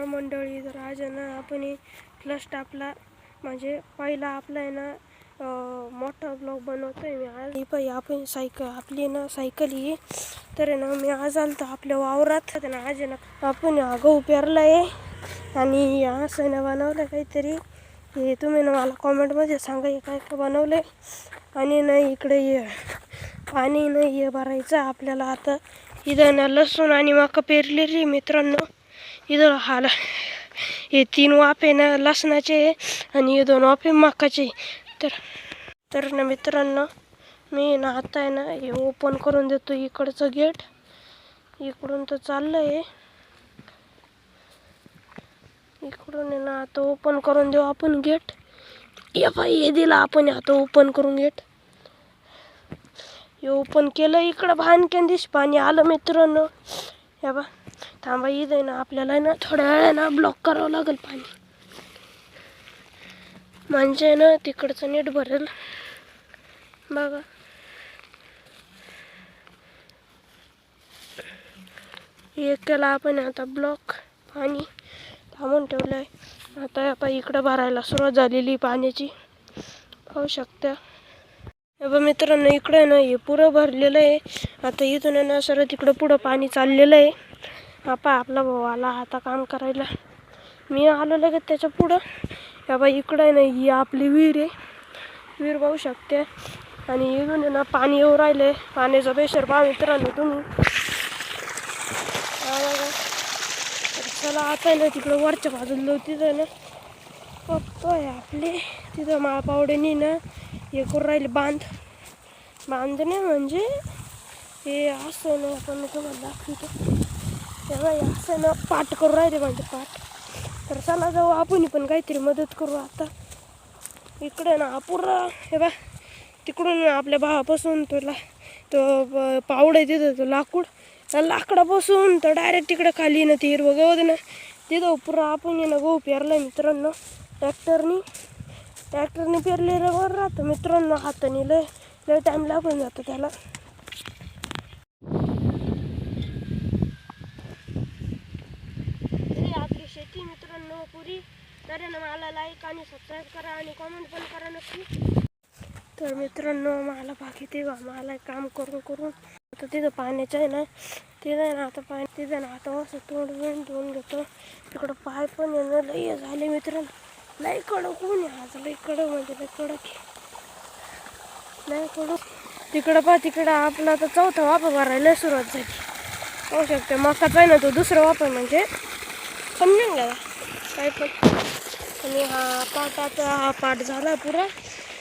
मंडळी, तर आज आहे ना आपण फर्स्ट आपला म्हणजे पहिला आपला आहे ना मोठा ब्लॉग बनवतोय मी आज. पाहिजे आपण सायकल आपली ना सायकल ही तर आहे ना मी आज आलो तर आपल्या वावरात ना आज आहे ना आपण गहू पेरला आहे आणि असं ना बनवलं काहीतरी. हे तुम्ही ना मला कॉमेंटमध्ये सांगा हे काय काय बनवलं आहे. आणि ना इकडे ये पाणी नाही हे भरायचं आपल्याला. आता इथं ना लसूण आणि मका पेरलेली मित्रांनो. इथं हे 3 वाफे ना लसणाचे आणि हे 2 वाफे मकाचे. तर ना मित्रांनो मी ना आता आहे ना हे ओपन करून देतो इकडचं गेट. इकडून तर चाललं आहे, इकडून आहे ना आता ओपन करून देऊ आपण गेट. या बाई हे दिला आपण आता ओपन करून गेट. हे ओपन केलं, इकडं भानक्यान दिस पाणी आलं मित्रांनो. या बा थांबा इथं ना आपल्याला ना थोड्या वेळाने ब्लॉक करावं लागेल पाणी, म्हणजे ना तिकडचं नीट भरेल बघा. हे केला आपण आता ब्लॉक, पाणी थांबून ठेवलं आहे. आता आपण इकडं भरायला सुरुवात झालेली पाण्याची, पाहू शकता. हे बघ मित्रांनो इकडे ना हे पुरं भरलेलं आहे. आता इथून ना सर तिकडं पुढं पाणी चाललेलं आहे. आपला भाऊ आला आता काम करायला, मी आलो लगेच त्याच्या पुढं. या बा इकडं ना ही आपली विहीर आहे, विहीर पाहू शकते. आणि इथून ना पाणी येऊ राहिले, पाण्याचा प्रेशर पहा मित्रांनो तुम्ही. तर चला आता ना तिकडं वरच्या बाजूला जाऊ. तिथं ना बघतोय आपले तिथं माळपावड्यानी ना हे करून राहिले बांधणे, म्हणजे हे असं ना आपण तुम्हाला दाखवतो. तेव्हा असं ना पाठ करून राहिले म्हणजे पाठ. तर चला जाऊ आपण पण काहीतरी मदत करू. आता इकडे ना पुरा हे बा तिकडून आपल्या भावापासून तुला तो पावडं आहे तिथं तो लाकडापासून तर डायरेक्ट तिकडे खाली ना ती हिरवं गवत ना तिथं पुरा आपण ना गहू पेरला मित्रांनो. ट्रॅक्टरने पेरलेलं वर राहतं मित्रांनो. हाताने लय टाईम लागून जातो त्याला. आपली शेती मित्रांनो पुरी. तर ना मला लाईक आणि सबस्क्राईब करा आणि कॉमेंट पण करा नक्की. तर मित्रांनो मला बाकी ते मला काम करून आता तिथं पाण्याचं आहे ना तिथं ना आता पाणी तिथं ना आता असं तोंड धुवून घेतो. तिकडं पाय पण येणं लय झाले मित्रांनो. लय कडक ऊन आहे आज, लय कडक म्हणजे लय कडक लय कडक. तिकडं पहा तिकडं आपला आता 4था वाफा भरायला सुरुवात झाली, पाहू शकते. मकाचा आहे ना तो 2रा वाफा म्हणजे समजून घ्या काय पण. आणि हा पाठ झाला पुरा.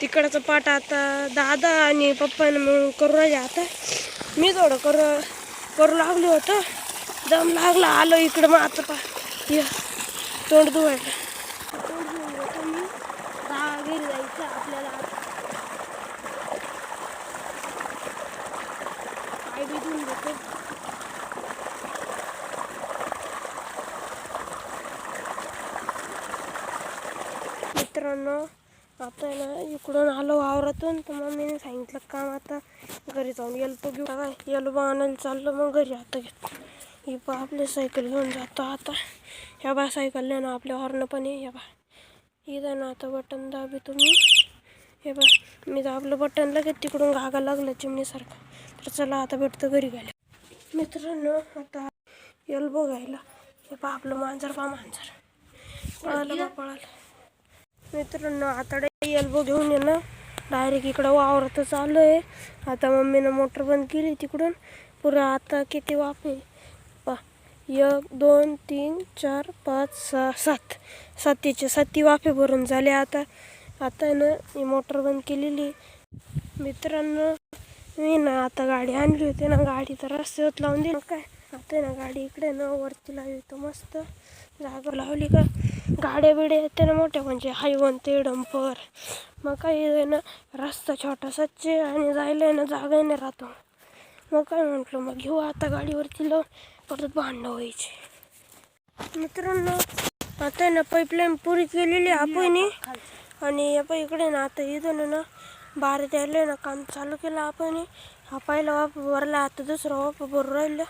तिकडचा पाठ आता दादा आणि पप्पाने म्हणून करू राहिले. आता मी थोडं करू लागलो होतं, दम लागला आलो इकडं. मग आता तोंड धुवायला मी 10 घरी जायचं आपल्याला. पाय बी धुवून घेतो. मित्रांनो आता ना इकडून आलो वावरातून, तर मम्मीने सांगितलं काम आता घरी जाऊन एल्बो घेऊ. एल्बो आणायला चाललो मग घरी. आता ही बा आपली सायकल घेऊन जातो आता. ह्या बा सायकल ना आपल्या हॉर्न पण आहे. ह्या बा इथं ना आता बटन दाबी तुम्ही. हे बा मी दाबलं बटन लगेच तिकडून घागा लागलं चिमणीसारखं. तर चला आता भेटतं घरी गेल्या मित्रांनो. आता एल्बो घ्यायला हे बा आपलं मांजर पळालं मित्रांनो. आता एल्बो घेऊन ये ना डायरेक्ट इकडं वावरातच आलो आहे. आता मम्मीनं मोटर बंद केली तिकडून पुरं. आता किती वाफे पा 1 2 3 4 5 6 7 7 वाफे भरून झाले. आता ना ही मोटर बंद केलेली मित्रांनो. मी ना आता गाडी आणली होती ना, गाडी तर रस्त्यावर लावून दिली काय. आता ना गाडी इकडे ना वरती लावली तर मस्त जागा लावली का. गाड्या बिड्या येते ना मोठ्या म्हणजे हायवन ते डंपर. मग काय ना रस्ता छोटासाच आणि जायला ना जागा नाही राहतो. मग काय म्हटलं मग घेऊ आता गाडीवरती लावून, परत भांडणं व्हायची मित्रांनो. आता ना पाईपलाईन पुरी केलेली आपण. आणि आपण इकडे ना आता इथून ना बाहेर द्यायला ना काम चालू केलं आपण. हा पहिला वाफा भरला, आता 2रा वाफा भरून राहिला.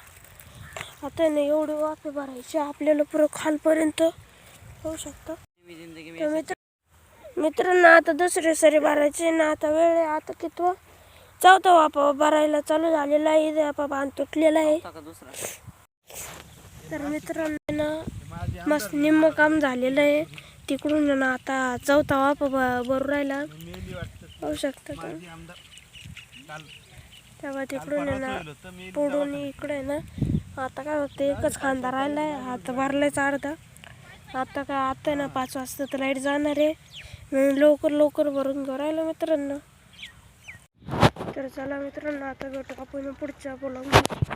आता नाही एवढे वाफे भरायचे आपल्याला पुरं खालपर्यंत होऊ शकतं. तर मित्रांनो आता दुसरे सरी भरायचे ना. आता वेळ आहे. आता किती चौथा वाफा भरायला चालू झालेला आहे. इथे आपा बांध तुटलेला आहे. तर मित्रांनो ना मस्त निम्म काम झालेलं आहे. तिकडून ना आता चौथा वाफा भरू राहिला होऊ शकतं का. तेव्हा तिकडून ना पुढून इकडे ना आता काय होतं एकच खांदा राहिला आहे. आता भरलायच अर्धा. आता काय आता ना 5 वाजता तर लाईट जाणार आहे. म्हणून लवकर भरून घेऊ राहिलो मित्रांनो. तर चला मित्रांनो आता भेटू आपण पुढच्या ब्लॉगमध्ये.